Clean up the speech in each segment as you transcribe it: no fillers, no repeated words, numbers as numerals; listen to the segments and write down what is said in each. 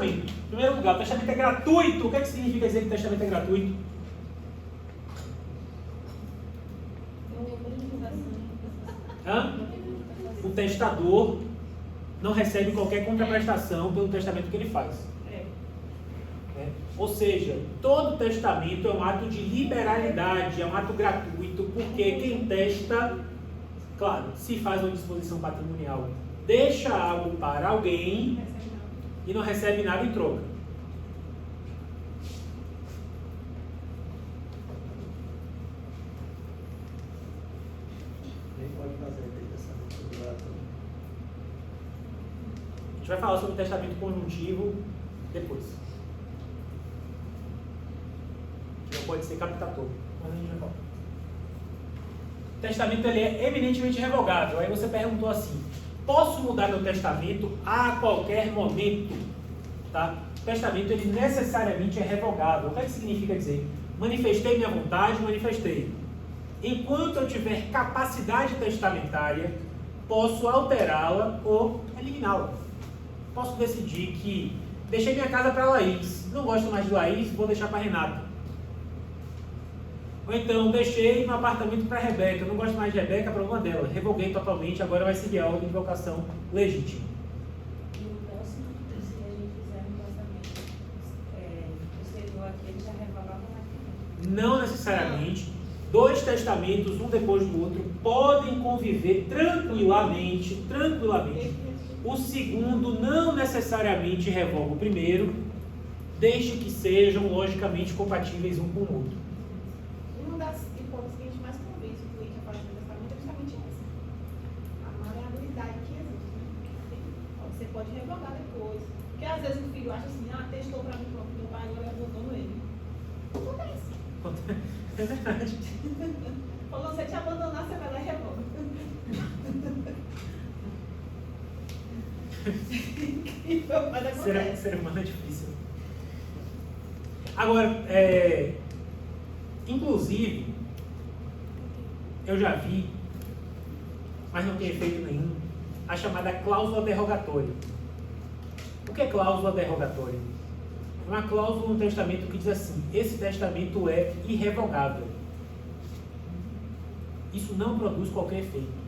Em primeiro lugar, o testamento é gratuito. O que significa dizer que o testamento é gratuito? O testador não recebe qualquer contraprestação pelo testamento que ele faz. Ou seja, todo testamento é um ato de liberalidade, é um ato gratuito, porque quem testa, claro, se faz uma disposição patrimonial, deixa algo para alguém e não recebe nada em troca. Nem pode fazer aquele testamento gratuito. A gente vai falar sobre o testamento conjuntivo depois. Não pode ser captator, mas a gente vai falar. O testamento ele é eminentemente revogável. Aí você perguntou assim: posso mudar meu testamento a qualquer momento? Tá? O testamento ele necessariamente é revogável. O que significa dizer? Manifestei minha vontade, manifestei. Enquanto eu tiver capacidade testamentária, posso alterá-la ou eliminá-la. Posso decidir que deixei minha casa para Laís, não gosto mais de Laís, vou deixar para Renata. Ou então, deixei meu apartamento para Rebeca, não gosto mais de Rebeca, para uma delas. Revoguei totalmente, agora vai seguir a ordem de vocação legítima. E o próximo, se a gente fizer um testamento, você viu aqui, ele já revogava mais. Não necessariamente. Dois testamentos, um depois do outro, podem conviver tranquilamente. O segundo não necessariamente revoga o primeiro, desde que sejam logicamente compatíveis um com o outro. Uma das hipóteses que a gente mais convence o cliente a fazer o testamento é justamente essa. A maleabilidade que existe. Você pode revogar depois. Porque às vezes o filho acha assim, testou para mim, pronto, meu pai agora abandonou ele. Acontece. É verdade. Quando você te abandonar, você vai lá e revoga. Mas acontece. Ser humano é difícil. Agora, inclusive, eu já vi, mas não tem efeito nenhum, a chamada cláusula derrogatória. O que é cláusula derrogatória? É uma cláusula no testamento que diz assim: esse testamento é irrevogável. Isso não produz qualquer efeito.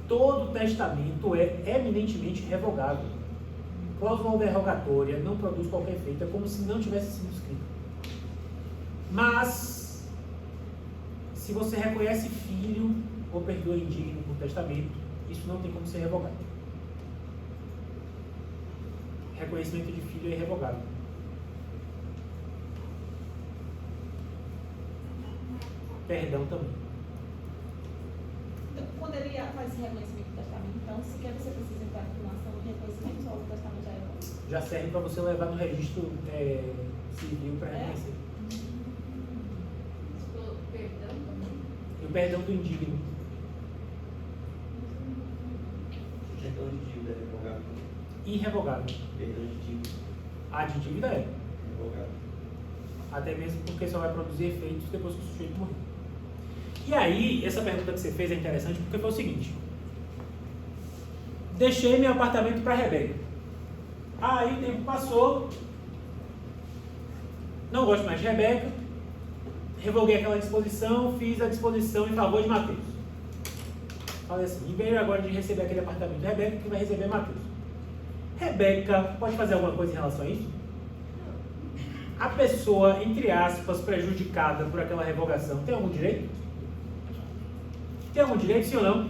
Todo testamento é eminentemente revogável. Cláusula derrogatória não produz qualquer efeito, é como se não tivesse sido escrito. Mas, se você reconhece filho ou perdoa indigno por testamento, isso não tem como ser revogado. Reconhecimento de filho é irrevogável. Perdão também. Então, quando ele faz esse reconhecimento do testamento, então, sequer você precisa entrar em afirmação de reconhecimento, só o testamento já é bom. Já serve para você levar no registro civil para reconhecer. Perdão também? E o perdão do indigno. Perdão de dívida é revogável. Irrevogável. Perdão de dívida A de dívida é. revogável. Até mesmo porque só vai produzir efeitos depois que o sujeito morrer. E aí, essa pergunta que você fez é interessante porque foi o seguinte: deixei meu apartamento para Rebeca. Aí o tempo passou, não gosto mais de Rebeca, revoguei aquela disposição, fiz a disposição em favor de Mateus. Falei assim: em vez agora de receber aquele apartamento de Rebeca, quem vai receber é Mateus. Rebeca pode fazer alguma coisa em relação a isso? A pessoa, entre aspas, prejudicada por aquela revogação, tem algum direito? Tem algum direito, sim ou não?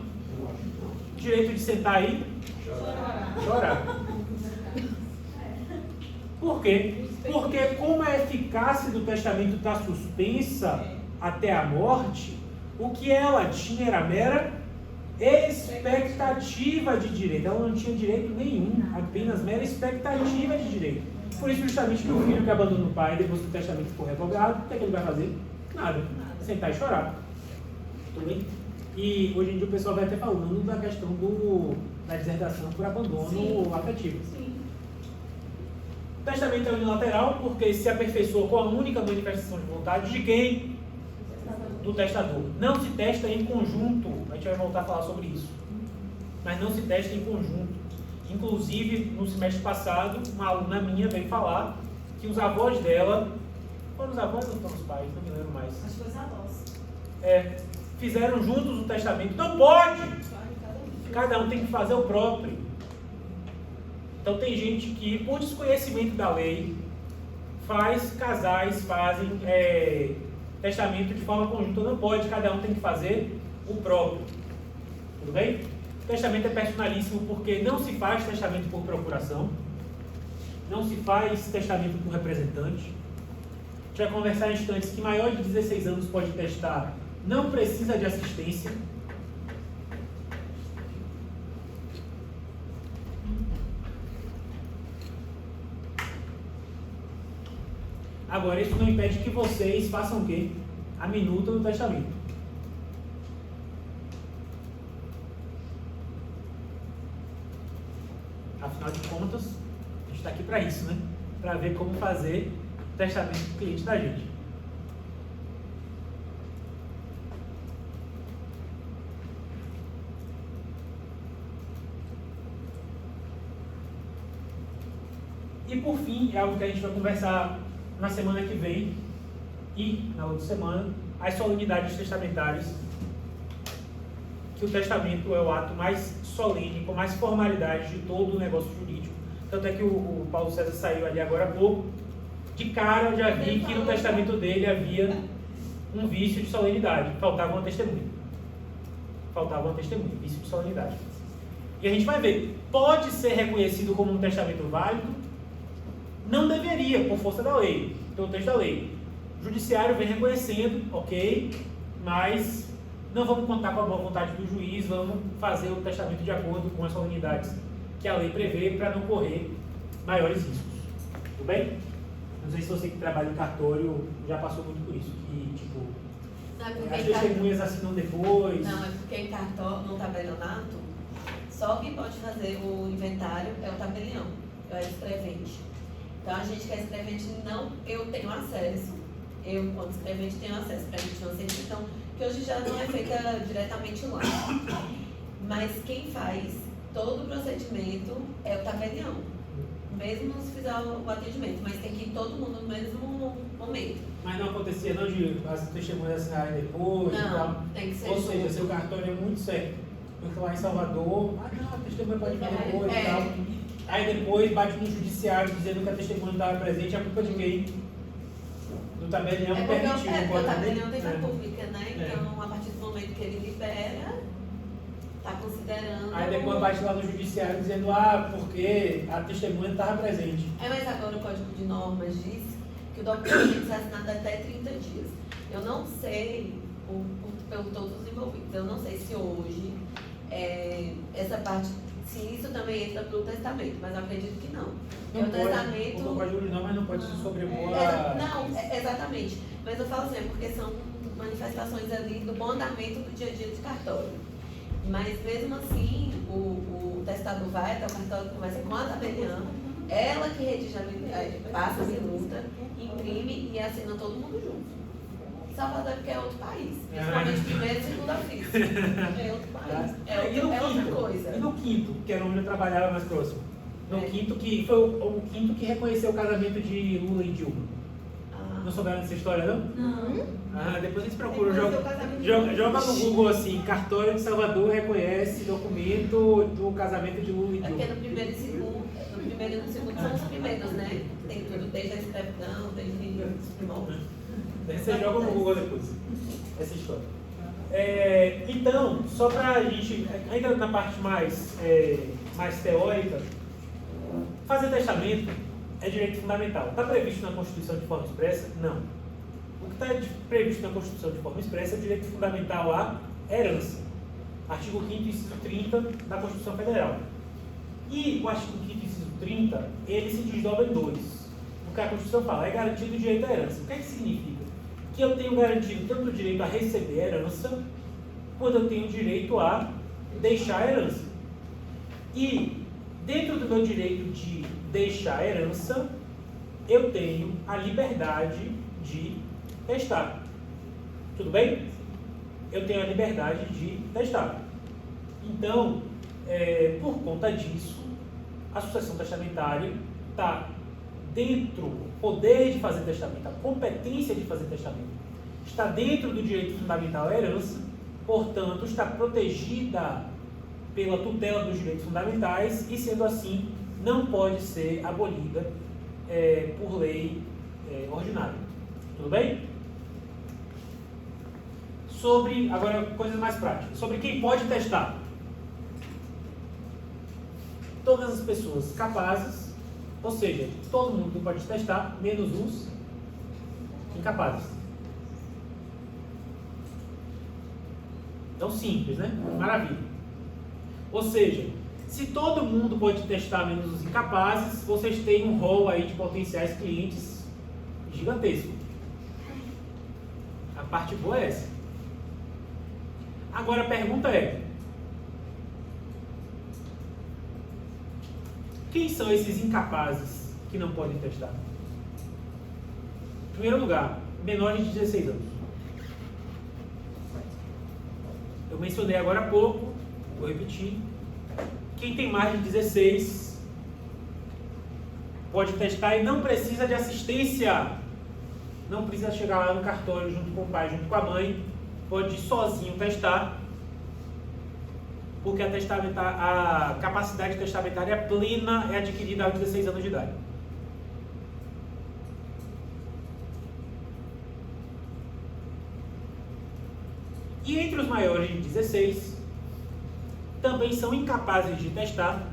Direito de sentar aí? Chorar. Por quê? Porque como a eficácia do testamento está suspensa até a morte, o que ela tinha era mera expectativa de direito. Ela não tinha direito nenhum, apenas mera expectativa de direito. Por isso, justamente, que o filho que abandona o pai, depois que o testamento for revogado, o que é que ele vai fazer? Nada. Sentar e chorar. Tudo bem? E hoje em dia o pessoal vai até falando da questão da deserdação por abandono afetivo. Sim. O testamento é unilateral porque se aperfeiçoa com a única manifestação de vontade de quem? Do testador. Não se testa em conjunto. A gente vai voltar a falar sobre isso. Mas não se testa em conjunto. Inclusive, no semestre passado, uma aluna minha veio falar que os avós dela, foram os avós ou foram os pais, não me lembro mais, Acho que foi os avós. fizeram juntos o testamento. Não pode! Só de cada um. Cada um tem que fazer o próprio. Então tem gente que, por desconhecimento da lei, casais fazem testamento de forma conjunta. Não pode, cada um tem que fazer o próprio. Tudo bem? O testamento é personalíssimo porque não se faz testamento por procuração, não se faz testamento por representante. A gente vai conversar em instantes que maior de 16 anos pode testar, não precisa de assistência. Agora, isso não impede que vocês façam o quê? A minuta do testamento. Afinal de contas, a gente está aqui para isso, né? Para ver como fazer o testamento do cliente da gente. E por fim, é algo que a gente vai conversar na semana que vem e na outra semana, as solenidades testamentárias, que o testamento é o ato mais solene, com mais formalidade de todo o negócio jurídico. Tanto é que o Paulo César saiu ali agora há pouco, de cara eu já vi que no testamento dele havia um vício de solenidade, faltava uma testemunha. Vício de solenidade. E a gente vai ver, pode ser reconhecido como um testamento válido? Não deveria, por força da lei, pelo texto da lei. O judiciário vem reconhecendo, ok, mas não vamos contar com a boa vontade do juiz, vamos fazer o testamento de acordo com as solenidades que a lei prevê para não correr maiores riscos. Tudo bem? Não sei se você que trabalha em cartório já passou muito por isso, que tipo, Não, é porque as em testemunhas assinam depois. Não, é porque em cartório, no tabelionato, só quem pode fazer o inventário é o tabelião, é o escrevente. Então a gente que é escrevente eu tenho acesso, eu quando escrevente tenho acesso para a gente uma certidão, que hoje já não é feita diretamente lá. Mas quem faz todo o procedimento é o tabelião, mesmo se fizer o atendimento, mas tem que ir todo mundo no mesmo momento. Mas não acontecia não de as testemunhas assinarem depois e tal? Não, tem que ser Ou seja, junto. seu cartório é muito sério. Porque lá em Salvador, não, a testemunha pode vir depois e tal. Aí depois bate no judiciário dizendo que a testemunha não estava presente, a culpa de quem? Do tabelião É porque permitiu. o tabelião tem É. pública, né? Então, a partir do momento que ele libera, está considerando... Aí depois bate lá no judiciário dizendo, porque a testemunha não estava presente. Mas agora o Código de Normas diz que o documento tem que ser assinado até 30 dias. Eu não sei, pelo todos os envolvidos, eu não sei se hoje essa parte, se isso também entra pelo testamento, mas eu acredito que não. Não o pode, testamento... o Código de Normas mas não pode se sobrepor Exatamente. Mas eu falo assim, porque são manifestações ali do bom andamento do dia a dia de cartório. Mas mesmo assim, o testador vai até o cartório, conversa com a tabeliã, ela que redige passa a minuta, imprime e assina todo mundo junto. Salvador porque é outro país, principalmente primeiro e segundo ofício. É outro país, é outra coisa. E no quinto, que era onde eu trabalhava mais próximo. No quinto, que foi o quinto que reconheceu o casamento de Lula e Dilma. Não souberam dessa história, não? Não. Depois eles procuram. Joga no Google assim, cartório de Salvador reconhece documento do casamento de Lula e É Dilma. porque no primeiro e no segundo são os primeiros, né? Tem tudo, desde a escravidão, desde os primórdios. Você joga no Google depois, essa história. Então, só para a gente, ainda na parte mais teórica, fazer testamento é direito fundamental. Está previsto na Constituição de forma expressa? Não. O que está previsto na Constituição de forma expressa é o direito fundamental à herança. Artigo 5º, inciso 30 da Constituição Federal. E o artigo 5º, inciso 30, ele se desdobra em dois. O que a Constituição fala é garantido o direito à herança. O que é que significa? Que eu tenho garantido tanto o direito a receber a herança, quanto eu tenho o direito a deixar a herança. E, dentro do meu direito de deixar a herança, eu tenho a liberdade de testar. Tudo bem? Eu tenho a liberdade de testar. Então, por conta disso, a sucessão testamentária está dentro, o poder de fazer testamento, a competência de fazer testamento, está dentro do direito fundamental à herança, portanto, está protegida pela tutela dos direitos fundamentais e, sendo assim, não pode ser abolida por lei ordinária. Tudo bem? Sobre, agora, coisas mais práticas. Sobre quem pode testar. Todas as pessoas capazes, ou seja, todo mundo pode testar, menos os incapazes. Então, simples, né? Maravilha. Ou seja, se todo mundo pode testar menos os incapazes, vocês têm um rol aí de potenciais clientes gigantesco. A parte boa é essa. Agora a pergunta é: quem são esses incapazes que não podem testar? Em primeiro lugar, menores de 16 anos. Eu mencionei agora há pouco, vou repetir. Quem tem mais de 16 pode testar e não precisa de assistência. Não precisa chegar lá no cartório junto com o pai, junto com a mãe. Pode ir sozinho testar. Porque a capacidade testamentária plena é adquirida aos 16 anos de idade. E entre os maiores de 16, também são incapazes de testar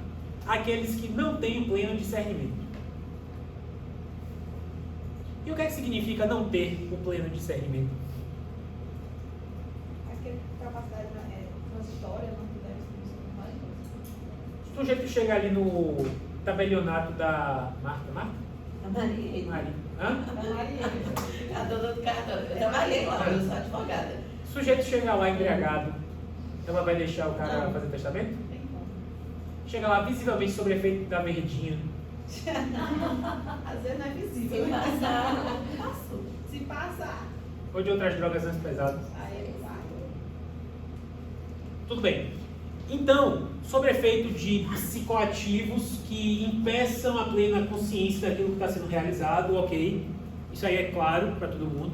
aqueles que não têm pleno discernimento. E o que é que significa não ter o pleno discernimento? Aquela capacidade transitória não deve ser mais coisa. Se o sujeito chega ali no tabelionato da Marta? A Maria. Maria. Hã? A dona do cartório. Eu trabalhei lá, eu sou advogada. Se o sujeito chegar lá embriagado, ela vai deixar o cara fazer testamento? Tem como. Chega lá visivelmente sob efeito da verdinha. Às vezes não é visível. Se passar, passou. Se passar, Ou de outras drogas mais pesadas. aí vai. Tudo bem. Então, sob efeito de psicoativos que impeçam a plena consciência daquilo que está sendo realizado, ok. Isso aí é claro para todo mundo.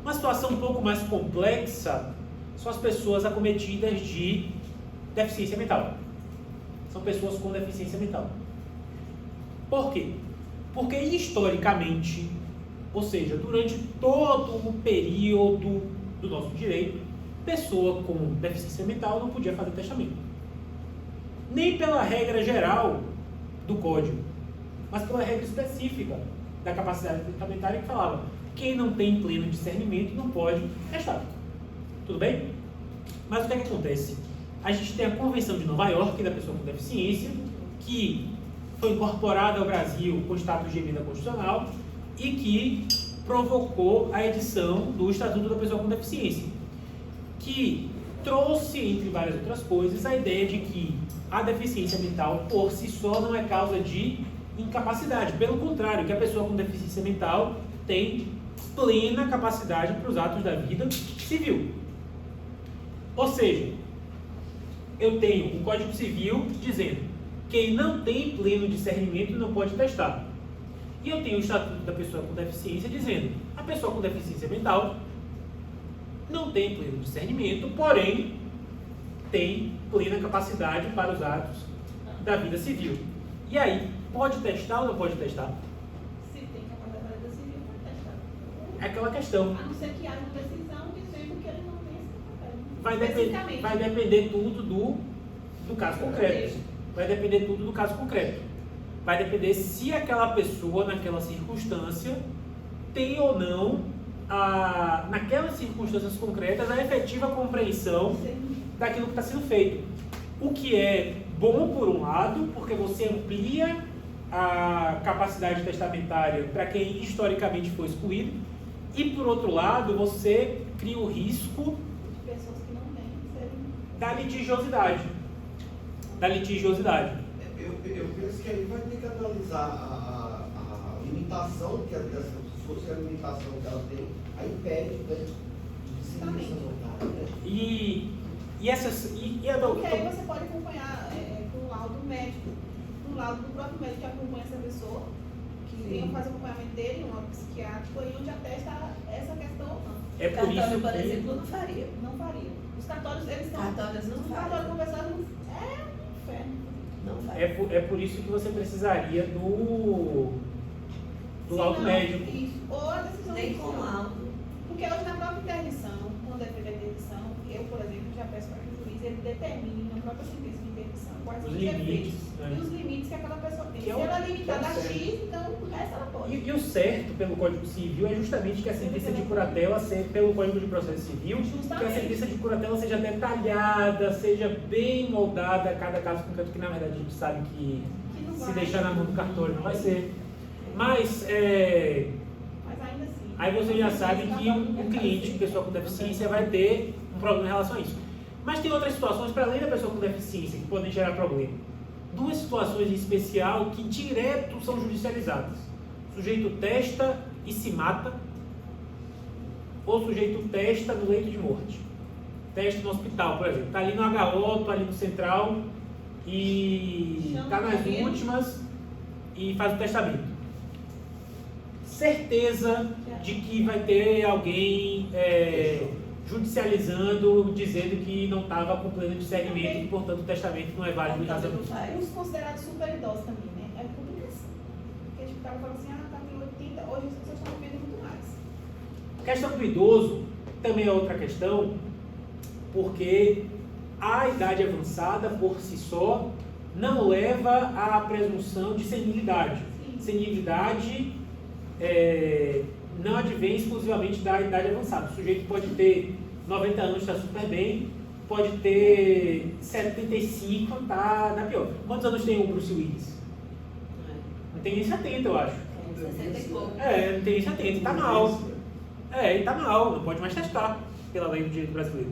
Uma situação um pouco mais complexa são as pessoas acometidas de deficiência mental. São pessoas com deficiência mental. Por quê? Porque historicamente, ou seja, durante todo o período do nosso direito, pessoa com deficiência mental não podia fazer testamento. Nem pela regra geral do código, mas pela regra específica da capacidade testamentária que falava: quem não tem pleno discernimento não pode testar. Tudo bem? Mas o que é que acontece? A gente tem a Convenção de Nova York da pessoa com deficiência, que foi incorporada ao Brasil com status de emenda constitucional e que provocou a edição do Estatuto da Pessoa com Deficiência, que trouxe, entre várias outras coisas, a ideia de que a deficiência mental por si só não é causa de incapacidade. Pelo contrário, que a pessoa com deficiência mental tem plena capacidade para os atos da vida civil. Ou seja, eu tenho um Código Civil dizendo: quem não tem pleno discernimento não pode testar. E eu tenho o Estatuto da Pessoa com Deficiência dizendo: a pessoa com deficiência mental não tem pleno discernimento, porém tem plena capacidade para os atos da vida civil. E aí, pode testar ou não pode testar? Se tem capacidade da civil, pode testar. É aquela questão. A não ser que haja uma decisão dizendo que ele não tem esse papel. Vai depender tudo do caso concreto. Vai depender tudo do caso concreto. Vai depender se aquela pessoa, naquela circunstância, tem ou não, naquelas circunstâncias concretas, a efetiva compreensão daquilo que está sendo feito. O que é bom, por um lado, porque você amplia a capacidade testamentária para quem historicamente foi excluído, e, por outro lado, você cria o risco De pessoas que não têm serem. da litigiosidade. Eu penso que aí vai ter que analisar a limitação que dessas pessoas, que a limitação que ela tem, a impede de decidir essa vontade, né? E Porque aí você pode acompanhar com o laudo médico. um laudo do próprio médico que acompanha essa pessoa, que venha fazer o acompanhamento dele, um psiquiátrico, aí onde atesta essa questão ou não. É por Cartório, isso por que... exemplo, não faria. Não faria. Os cartórios, eles estão. Cartórios não Os faria. cartórios conversando é um inferno. Não faria. É por isso que você precisaria do laudo Não, médico. Isso. Ou a decisão Nem judicial. com laudo. Porque hoje na própria interdição, quando é feita a interdição, eu, por exemplo, já peço para que o juiz ele determine na própria sentença de interdição quais Os são os limites, efeitos né? e os limites que aquela pessoa tem. Que é Se o- ela é que é limitada o a certo. X, então o resto ela pode. E o certo pelo Código Civil é justamente que a sentença de curatela, pelo Código de Processo Civil, que a Justamente. sentença de curatela seja detalhada, seja bem moldada a cada caso concreto, que na verdade a gente sabe que Que não se vai. deixar na mão do cartório não vai ser. Mas Mas ainda assim. aí você já sabe que o cliente, pessoa com deficiência, vai ter um problema em relação a isso. Mas tem outras situações, para além da pessoa com deficiência, que podem gerar problema. Duas situações em especial que direto são judicializadas. O sujeito testa e se mata, ou o sujeito testa no leito de morte. Testa no hospital, por exemplo. Está ali no HO, está ali no central e está nas últimas e faz o testamento. Certeza de que vai ter alguém judicializando, dizendo que não estava com pleno discernimento e, portanto, o testamento não é válido em razão disso. Os considerados super idosos também, né? É complicação. Porque tipo, o cara fala assim, tá com 80, hoje as pessoas estão vivendo muito mais. A questão do idoso também é outra questão, porque a idade avançada, por si só, não leva à presunção de senilidade. Sim. Senilidade não advém exclusivamente da idade avançada. O sujeito pode ter 90 anos, está super bem, pode ter 75, está na pior. Quantos anos tem o Bruce Willis? Não tem nem 70, eu acho. 60 e pouco. Não tem nem 70, está mal. Ele está mal, não pode mais testar pela lei do direito brasileiro.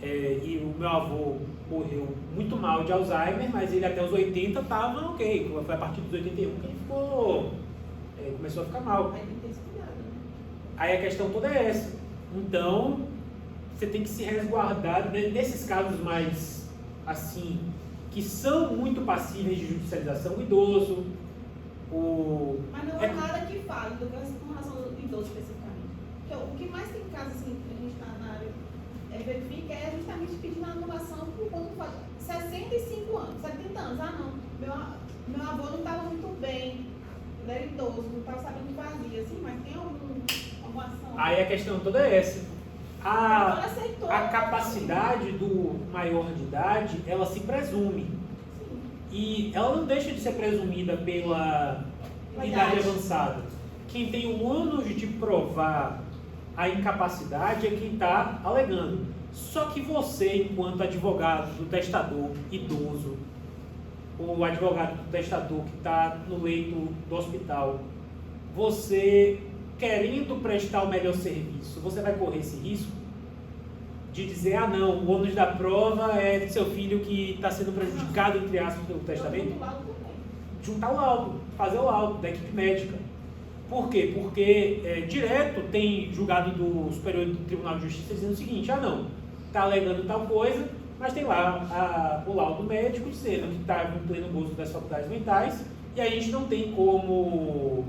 E o meu avô morreu muito mal de Alzheimer, mas ele até os 80 estava ok. Foi a partir dos 81 que ele começou a ficar mal. Aí tem que ter esse cuidado, né? Aí a questão toda é essa. Então, você tem que se resguardar nesses casos mais, assim, que são muito passíveis de judicialização, o idoso, Mas não é nada que fale, do caso com relação ao idoso especificamente. Porque o que mais tem caso assim, que a gente está na área, verifica, é justamente pedindo a anulação por quando faz 65 anos, 70 anos. Ah, não, meu avô não estava muito bem, ele era idoso, não estava sabendo o que fazia, assim, mas tem alguma ação? Aí a questão toda é essa. Agora aceitou. A capacidade do maior de idade, ela se presume. Sim. E ela não deixa de ser presumida pela idade avançada. Quem tem o ônus de provar a incapacidade é quem está alegando. Só que você, enquanto advogado do testador idoso, ou advogado do testador que está no leito do hospital, você querendo prestar o melhor serviço, você vai correr esse risco de dizer, não, o ônus da prova é de seu filho que está sendo prejudicado, entre aspas, pelo testamento? Eu laudo também. Juntar o laudo, fazer o laudo da equipe médica. Por quê? Porque direto tem julgado do Superior do Tribunal de Justiça dizendo o seguinte, não, está alegando tal coisa, mas tem lá o laudo médico dizendo que está no pleno gozo das faculdades mentais, e a gente não tem como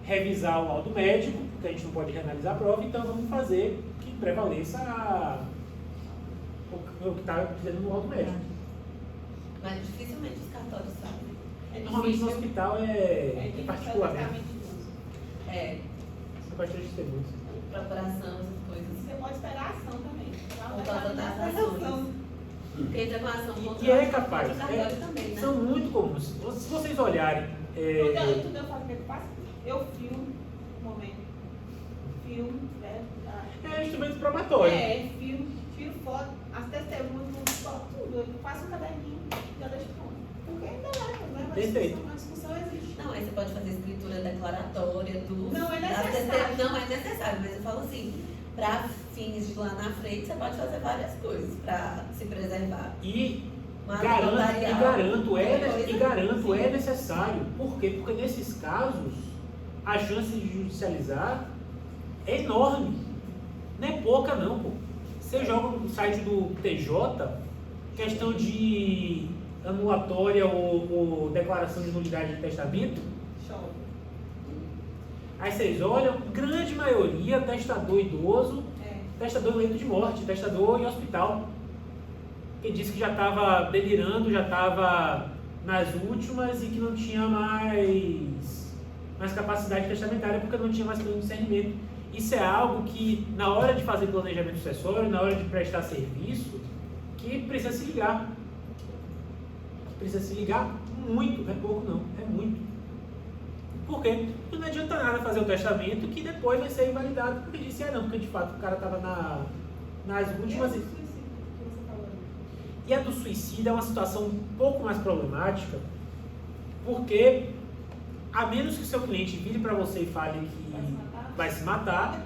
revisar o laudo médico, porque a gente não pode reanalisar a prova, então vamos fazer que prevaleça o que está dizendo no laudo médico. Mas dificilmente os cartórios fazem. Normalmente no hospital é particular, né? É, São questões de seguros. procuração, essas coisas. Você pode esperar a ação também. Por causa das ações. Porque entra com ação contra E é capaz, contra o cartório também, né? são muito comuns. Se vocês olharem, Tudo eu faço o que eu faço? Eu filmo um momento. Filmo, instrumento probatório. filmo, tiro foto, as testemunhas, tudo. Eu faço um caderninho e já deixo pronto. Porque ainda leva, Perfeito. a discussão existe. Não, aí você pode fazer escritura declaratória, tudo. Não é necessário. Não é necessário, mas eu falo assim, para fins de lá na frente, você pode fazer várias coisas para se preservar. E Mas garanto, sim. é necessário. Por quê? Porque nesses casos, a chance de judicializar é enorme. Não é pouca não, pô. Você joga no site do TJ, questão de anulatória ou declaração de nulidade de testamento? Chove. Aí vocês olham, grande maioria, testador idoso, testador em leito de morte, testador em hospital. Que disse que já estava delirando, já estava nas últimas e que não tinha mais capacidade testamentária porque não tinha mais pleno discernimento. Isso é algo que, na hora de fazer planejamento sucessório, na hora de prestar serviço, que precisa se ligar. Precisa se ligar muito, não é pouco não, é muito. Por quê? Porque não adianta nada fazer o testamento que depois vai ser invalidado porque disse, não, porque de fato o cara estava nas últimas. E a do suicídio é uma situação um pouco mais problemática, porque a menos que o seu cliente vire para você e fale que vai se matar,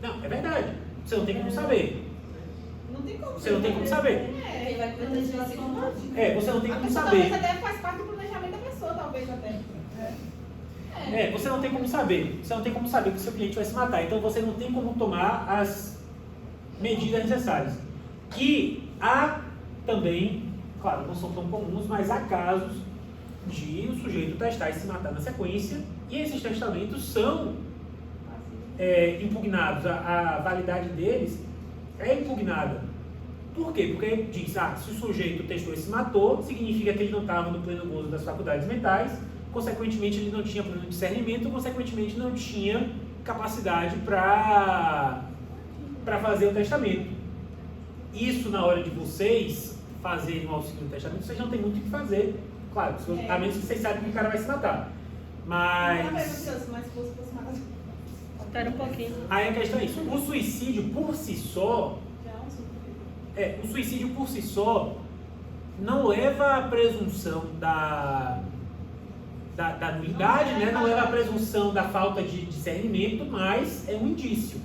não, é verdade, você não tem como saber. Não tem como. Você não tem como saber. Quem vai cometer suicídio pode. Você não tem A como pessoa saber. talvez até faz parte do planejamento da pessoa, talvez até. Você não tem como saber. Você não tem como saber que o seu cliente vai se matar. Então você não tem como tomar as medidas necessárias. E há também, claro, não são tão comuns, mas há casos de o sujeito testar e se matar na sequência, e esses testamentos são impugnados. A validade deles é impugnada. Por quê? Porque diz, se o sujeito testou e se matou, significa que ele não estava no pleno gozo das faculdades mentais, consequentemente ele não tinha pleno discernimento, consequentemente não tinha capacidade para fazer o testamento. Isso, na hora de vocês fazerem o auxílio no testamento, vocês não têm muito o que fazer, claro, a menos que vocês saibam que o cara vai se matar. Mas Espera um pouquinho. aí a questão é isso, o suicídio por si só, não leva à presunção da nulidade, né? Não leva à presunção da falta de discernimento, mas é um indício.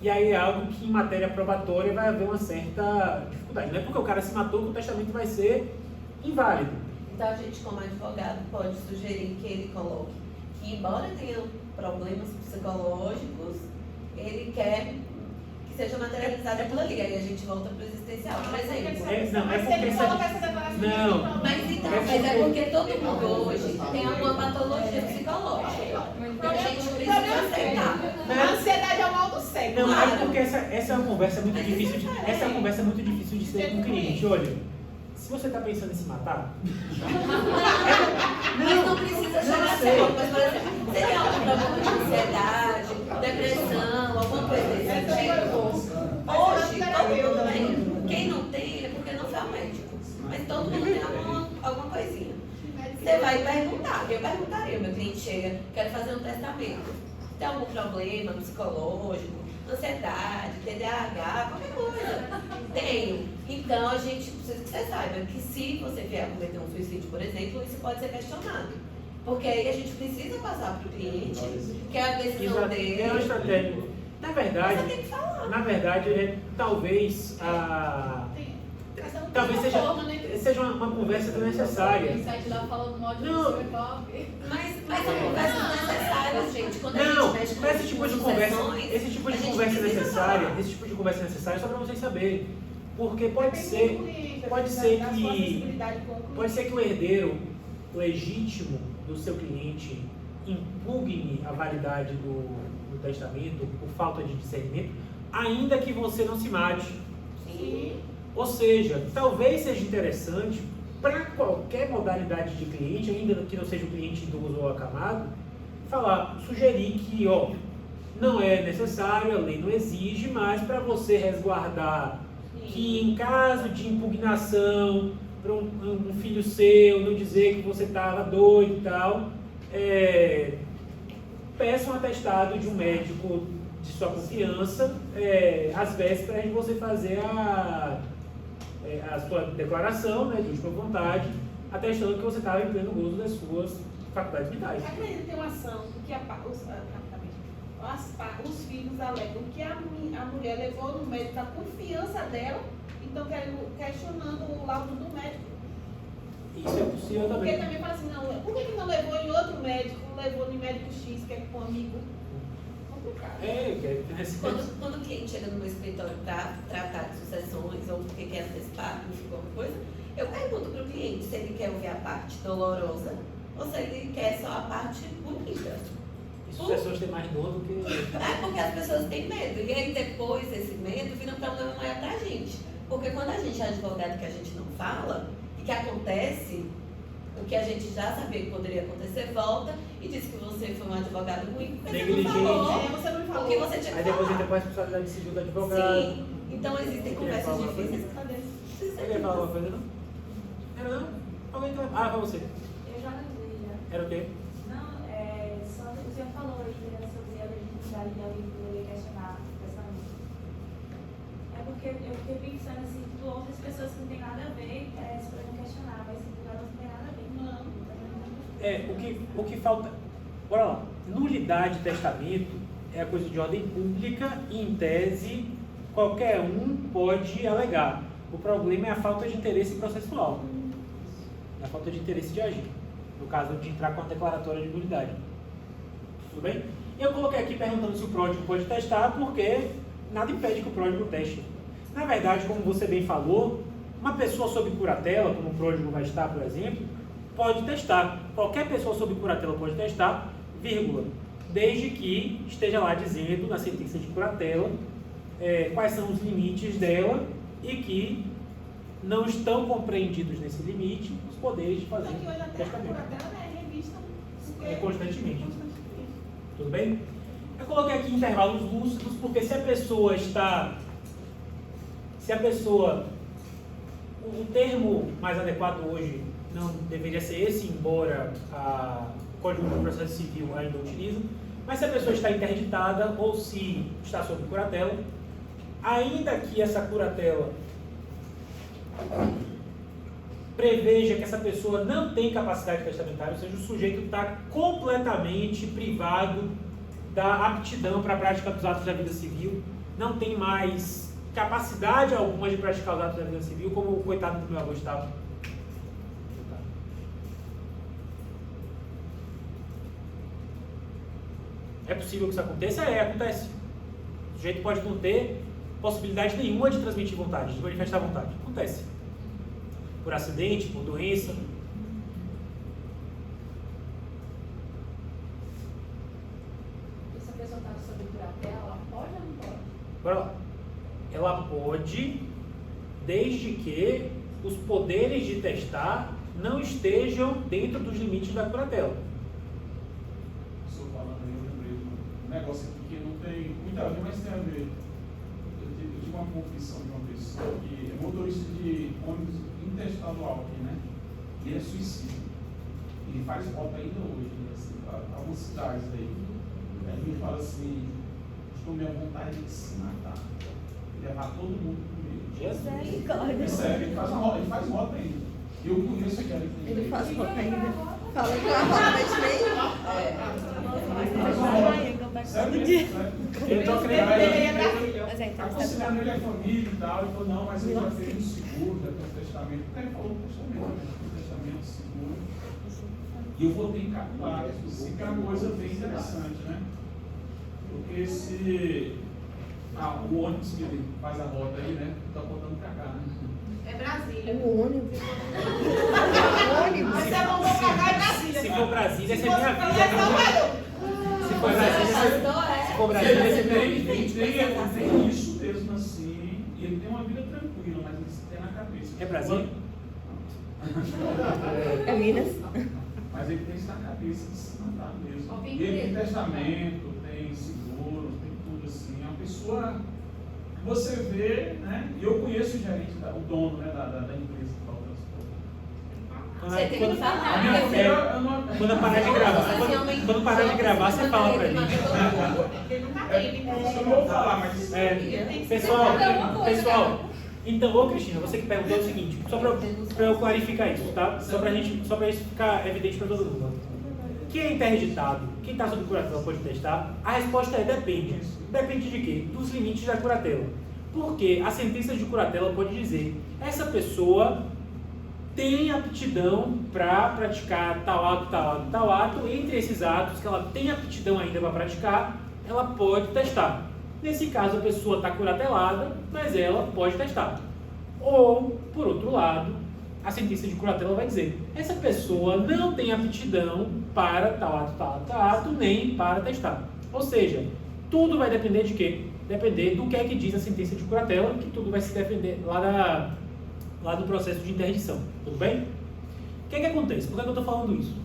E aí é algo que em matéria probatória vai haver uma certa dificuldade. Não é porque o cara se matou que o testamento vai ser inválido. Então a gente, como advogado, pode sugerir que ele coloque que, embora tenha problemas psicológicos, ele quer que seja materializado aquilo ali. Aí a gente volta para o existencial, por exemplo. Mas então, é porque todo mundo hoje tem alguma patologia psicológica. Então a gente precisa aceitar. A ansiedade é o mal do século. Não, é porque essa é uma conversa muito difícil de, essa é uma conversa muito difícil de ser com o cliente. Olha, se você está pensando em se matar, Mas não precisa chegar a ser. Mas, por exemplo, você tem algum problema de ansiedade, depressão, alguma coisa desse tipo? Hoje, todo mundo tem. Quem não tem é porque não foi ao médico. Mas todo mundo tem alguma coisinha. Você vai perguntar. Eu perguntaria, meu cliente chega, quero fazer um testamento. Tem algum problema psicológico, ansiedade, TDAH, qualquer coisa? Tenho. Então a gente precisa que você saiba que se você vier a cometer um suicídio, por exemplo, isso pode ser questionado. Porque aí a gente precisa passar para o cliente, que é a decisão dele. É uma estratégia. Na verdade, Você tem que falar. talvez seja uma conversa desnecessária. O site lá falando mal de Não. você é top. Mas são conversas necessárias, gente. Quando a Não, gente mexe com mas esse tipo de conversa sucessões, necessária, só para vocês saberem. Porque pode ser que o herdeiro legítimo do seu cliente impugne a validade do testamento por falta de discernimento, ainda que você não se mate. Sim. Ou seja, talvez seja interessante para qualquer modalidade de cliente, ainda que não seja o cliente idoso ou acamado, sugerir que não é necessário, a lei não exige, mas para você resguardar que em caso de impugnação para um filho seu não dizer que você estava doido e tal, peça um atestado de um médico de sua confiança às vésperas de você fazer a sua declaração, né, de última vontade, atestando que você estava em pleno gozo das suas faculdades mentais. Acredito que tem uma ação que os filhos alegam que a mulher levou no médico a confiança dela, então questionando o laudo do médico. Isso é possível Porque também. também fala assim, não, por que não levou em outro médico, levou no médico X, que é com um amigo? Complicado. Quando o cliente chega no meu escritório para tratar de sucessões ou porque quer antecipar, alguma coisa, Eu pergunto para o cliente se ele quer ouvir a parte dolorosa ou se ele quer só a parte bonita. Isso as pessoas têm mais dor do que. É porque as pessoas têm medo. E aí depois esse medo vira um problema maior pra gente. Porque quando a gente é advogado que a gente não fala, e que acontece o que a gente já sabia que poderia acontecer, volta e diz que você foi um advogado ruim, porque você não Negligente. falou Você não me falou. o que você tinha que Aí depois falar. entra com a responsabilidade civil do advogado. Sim. Então existem conversas falar uma coisa? difíceis. Você quer falar alguma coisa, não? Era não? Alguém quer. Ah, foi você. Eu já lembrei já. Era o quê? Não, só que o senhor falou aí sobre a legitimidade de alguém poder questionar o testamento. É porque eu fiquei pensando assim, que outras pessoas que não tem nada a ver, elas podem questionar, mas se elas não tem nada a ver, O que falta. Bora lá. Nulidade de testamento é a coisa de ordem pública e, em tese, qualquer um pode alegar. O problema é a falta de interesse processual. É a falta de interesse de agir. No caso de entrar com a declaratória de nulidade. Tudo bem? Eu coloquei aqui perguntando se o pródigo pode testar, porque nada impede que o pródigo teste. Na verdade, como você bem falou, uma pessoa sob curatela, como o pródigo vai estar, por exemplo, pode testar. Qualquer pessoa sob curatela pode testar, vírgula, desde que esteja lá dizendo, na sentença de curatela, quais são os limites dela e que não estão compreendidos nesse limite os poderes de fazer Só que hoje até a testamento. curatela é revista Constantemente. Tudo bem? Eu coloquei aqui intervalos lúcidos porque se a pessoa o termo mais adequado hoje não deveria ser esse, embora o Código de Processo Civil ainda utiliza, mas se a pessoa está interditada ou se está sob curatela, ainda que essa curatela preveja que essa pessoa não tem capacidade testamentária, ou seja, o sujeito está completamente privado da aptidão para a prática dos atos da vida civil, não tem mais capacidade alguma de praticar os atos da vida civil, como o coitado do meu avô estava. É possível que isso aconteça? Acontece. O sujeito pode não ter possibilidade nenhuma de transmitir vontade, de manifestar vontade. Acontece. Por acidente, por doença. E se a pessoa está sob curatela, ela pode ou não pode? Bora lá. Ela pode, desde que os poderes de testar não estejam dentro dos limites da curatela. O senhor falando aí, eu lembrei de um negócio aqui que não tem muito a ver, mas tem a ver. Eu tive uma confissão de uma pessoa que é motorista de ônibus interestadual aqui, né? E é suicídio. Ele faz rota ainda hoje, né? Assim, para algumas cidades aí. Aí ele fala assim, estou minha vontade de se matar. Levar todo mundo comigo. É sério, ele faz rota ainda. Eu conheço aquele que Ele faz rota ainda. Fala que a rota de Eu tô acreditando. Tá considerando ele a família e tal, ele falou, não, mas ele já fez um seguro, já tem um testamento. Ele falou do testamento, né? Testamento, seguro. E eu vou ter que calcular se que é uma coisa bem interessante, né? Porque se o ônibus que ele faz a rota aí, né? Tá botando pra cá, né? É Brasília. O ônibus. Mas é bom pra cá é Brasília. Se for Brasília, essa é minha Pra vida. São Paulo. Se for Brasília, essa é minha vida. Ele tem isso mesmo assim, e ele tem uma vida tranquila, mas ele tem na cabeça. É Brasília? É Minas. Mas ele tem isso na cabeça de se matar mesmo. Ó, E ele tem testamento, tem seguro, tem tudo assim. É uma pessoa que você vê, né? E eu conheço o gerente, o dono, né, da empresa que fala transporte. Você tem que falar. A minha porque filha, eu não. Quando parar de gravar, quando parar de gravar, você fala pra gente. Ele não tá bem, ele Eu não vou falar, mas. Pessoal, então, ô Cristina, você que perguntou é o seguinte, só pra eu clarificar isso, tá? Só pra isso ficar evidente pra todo mundo. Quem é interditado, quem está sob curatela pode testar? A resposta é depende. Depende de quê? Dos limites da curatela. Porque a sentença de curatela pode dizer, essa pessoa tem aptidão para praticar tal ato, tal ato, tal ato. Entre esses atos que ela tem aptidão ainda para praticar, ela pode testar. Nesse caso, a pessoa está curatelada, mas ela pode testar. Ou, por outro lado, a sentença de curatela vai dizer: essa pessoa não tem aptidão para tal ato, nem para testar. Ou seja, tudo vai depender de quê? Depender do que é que diz a sentença de curatela, que tudo vai se defender lá do processo de interdição. Tudo bem? O que é que acontece? Por que eu estou falando isso?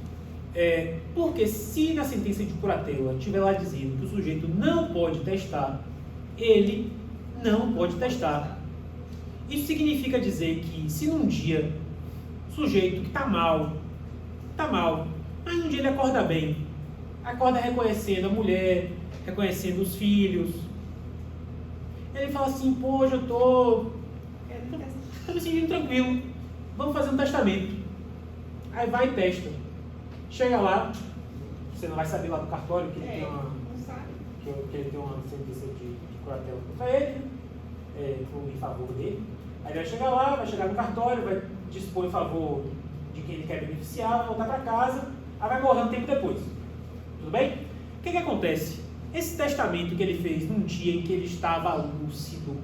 Porque se na sentença de curatela estiver lá dizendo que o sujeito não pode testar, ele não pode testar. Isso significa dizer que se num dia o sujeito que está mal, mas num dia ele acorda bem, acorda reconhecendo a mulher, reconhecendo os filhos, ele fala assim: poxa, eu tô me sentindo tranquilo, vamos fazer um testamento. Aí vai e testa. Chega lá, você não vai saber lá do cartório que ele tem uma, não sabe. que ele tem uma sentença de curatela contra ele, em favor dele. Aí ele vai chegar lá, vai chegar no cartório, vai dispor em favor de quem ele quer beneficiar, vai voltar para casa, aí vai morrer um tempo depois. Tudo bem? O que acontece? Esse testamento que ele fez num dia em que ele estava lúcido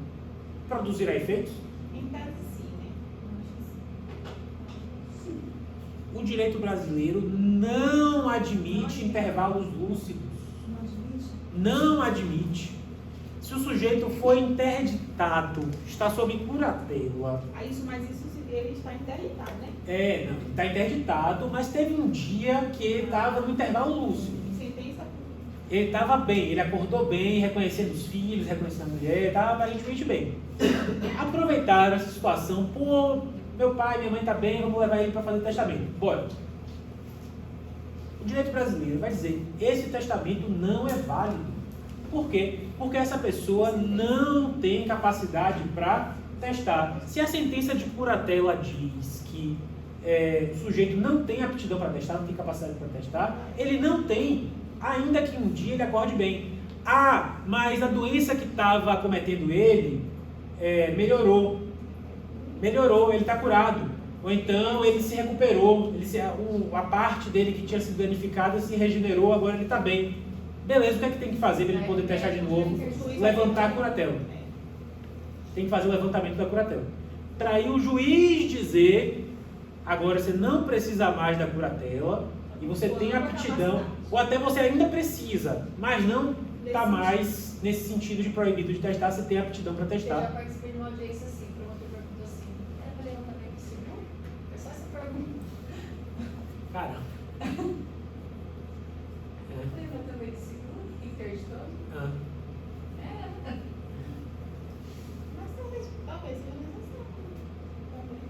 produzirá efeitos? Em tese, sim, né? O direito brasileiro não admite intervalos lúcidos. Não admite. Se o sujeito foi interditado, está sob curatela. Ele está interditado, né? Não, está interditado, mas teve um dia que ele estava no intervalo lúcido. Sentença. Ele estava bem, ele acordou bem, reconhecendo os filhos, reconhecendo a mulher, estava aparentemente bem. Aproveitaram essa situação: pô, meu pai, minha mãe está bem, vamos levar ele para fazer o testamento. Bora. O direito brasileiro vai dizer: esse testamento não é válido. Por quê? Porque essa pessoa não tem capacidade para testar. Se a sentença de curatela diz que o sujeito não tem aptidão para testar, não tem capacidade para testar, ele não tem, ainda que um dia ele acorde bem. Mas a doença que estava acometendo ele melhorou, ele está curado. Ou então ele se recuperou, a parte dele que tinha sido danificada se regenerou, agora ele está bem. Beleza, o que é que tem que fazer para ele poder testar de novo? Levantar a curatela. Tem que fazer o levantamento da curatela. Para aí o juiz dizer: agora você não precisa mais da curatela e você tem aptidão, ou até você ainda precisa, mas não está mais nesse sentido de proibido de testar, você tem aptidão para Eu já testar. participei de uma audiência assim, promotor perguntou assim: é para levantamento civil? É só essa pergunta. Caramba. Levantamento civil? Interditando? Mas talvez seja necessário. Talvez.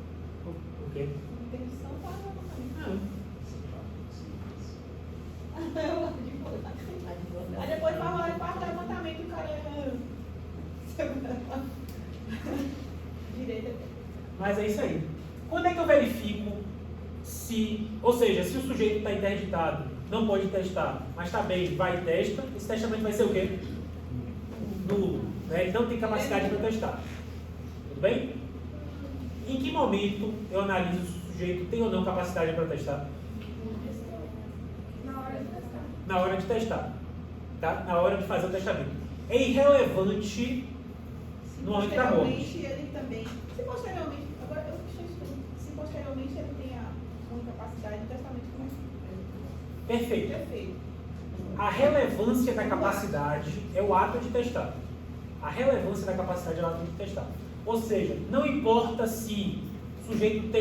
O quê? Interdição para levantamento. Aí depois vai lá e parte do levantamento, o cara direito. Mas é isso aí. Quando é que eu verifico se o sujeito está interditado, não pode testar, mas está bem, vai e testa, esse testamento vai ser o quê? Nulo. Né? Ele não tem capacidade para testar. Tudo bem? Em que momento eu analiso se o sujeito tem ou não capacidade para testar? Na hora de testar. Tá? Na hora de fazer o testamento. É irrelevante no momento da morte. Ele também, se posteriormente ele tem uma incapacidade de testamento, como é? Perfeito. A relevância da capacidade é o ato de testar. A relevância da capacidade é o ato de testar. Ou seja, não importa se o sujeito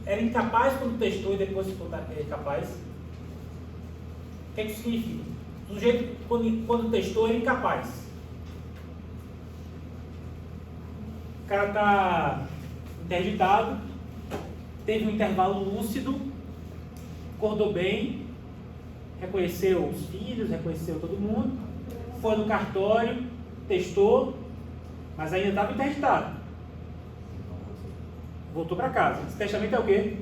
era incapaz quando testou e depois ficou capaz. O que é que isso significa? O sujeito, quando testou, era incapaz. O cara está interditado, teve um intervalo lúcido, acordou bem, reconheceu os filhos, reconheceu todo mundo, foi no cartório, testou, mas ainda estava interditado. Voltou para casa. Esse testamento é o quê?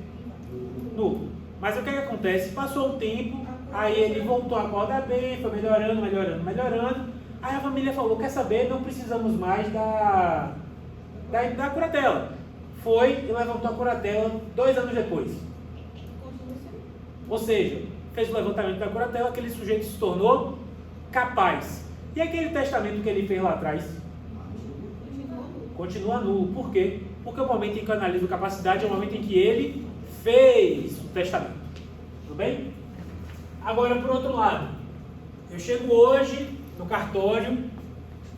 Nulo. Mas o que acontece? Passou o tempo, aí ele voltou a acordar bem, foi melhorando. Aí a família falou: quer saber, não precisamos mais da curatela. Foi e levantou a curatela 2 anos depois. Ou seja, fez o levantamento da curatela, aquele sujeito se tornou capaz. E aquele testamento que ele fez lá atrás? Continua nulo. Por quê? porque o momento em que eu analiso capacidade é o momento em que ele fez o testamento. Tudo bem? Agora, por outro lado, eu chego hoje no cartório,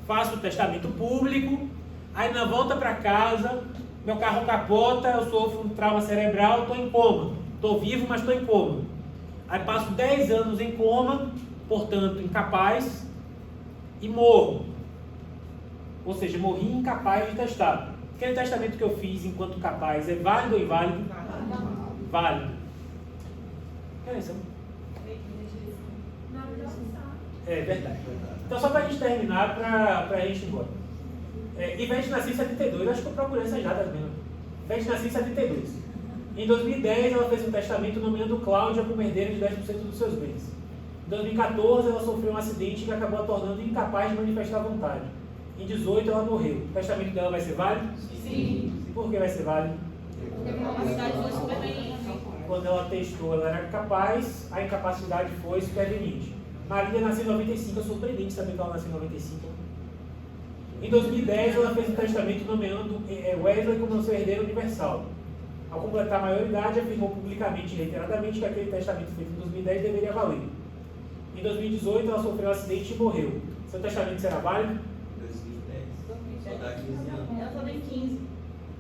faço o testamento público, aí na volta para casa, meu carro capota, eu sofro um trauma cerebral, estou em coma. Estou vivo, mas estou em coma. Aí passo 10 anos em coma, portanto incapaz, e morro. Ou seja, morri incapaz de testar. Aquele testamento que eu fiz enquanto capaz é válido ou inválido? Válido. Que é isso? É verdade. Então, só para a gente terminar, para a gente ir embora. Ivete nasceu em 72, acho que eu procurei essas datas mesmo. Ivete nasceu em 72. Em 2010, ela fez um testamento nomeando Cláudia como herdeira de 10% dos seus bens. Em 2014, ela sofreu um acidente que acabou a tornando incapaz de manifestar vontade. Em 2018, ela morreu. O testamento dela vai ser válido? Sim. Por que vai ser válido? Porque a capacidade foi superveniente. Quando ela testou, ela era capaz, a incapacidade foi superveniente. Maria nasceu em 95, é surpreendente saber que ela nasceu em 95. Em 2010, ela fez um testamento nomeando Wesley como seu herdeiro universal. Ao completar a maioridade, afirmou publicamente e reiteradamente que aquele testamento feito em 2010 deveria valer. Em 2018, ela sofreu um acidente e morreu. Seu testamento será válido? 2010. Só dá 15 anos. Ela só tem 15.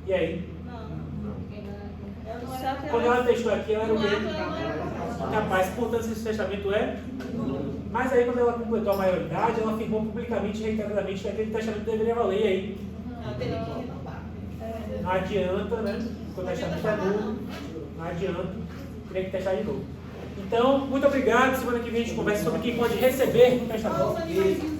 E aí? Ela não era Quando ela testou aqui, ela era o no quê? ato, ela não era Capaz. Portanto, esse testamento é? Mas aí, quando ela completou a maioridade, ela afirmou publicamente e reiteradamente que aquele testamento deveria valer. E aí? Ela teria que renovar. Não adianta, né? Porque o testamento é nulo. Não adianta. Teria que testar de novo. Então, muito obrigado. Semana que vem a gente conversa sobre quem pode receber o testamento.